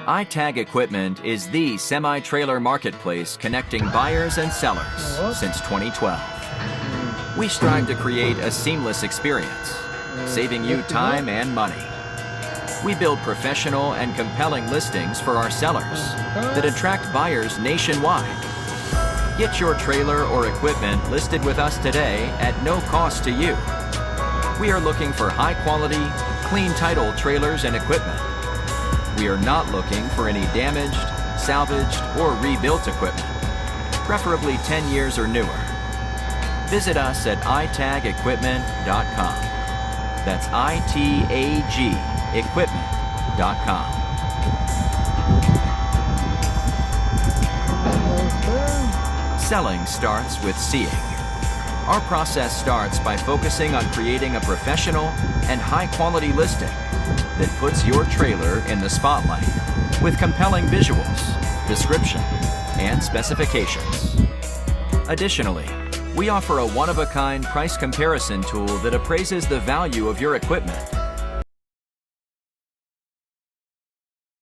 iTag Equipment is the semi-trailer marketplace connecting buyers and sellers since 2012. We strive to create a seamless experience, saving you time and money. We build professional and compelling listings for our sellers that attract buyers nationwide. Get your trailer or equipment listed with us today at no cost to you. We are looking for high-quality, clean title trailers and equipment. We are not looking for any damaged, salvaged, or rebuilt equipment, preferably 10 years or newer. Visit us at itagequipment.com. That's ITAG equipment.com. Selling starts with seeing. Our process starts by focusing on creating a professional and high-quality listing that puts your trailer in the spotlight with compelling visuals, description, and specifications. Additionally, we offer a one-of-a-kind price comparison tool that appraises the value of your equipment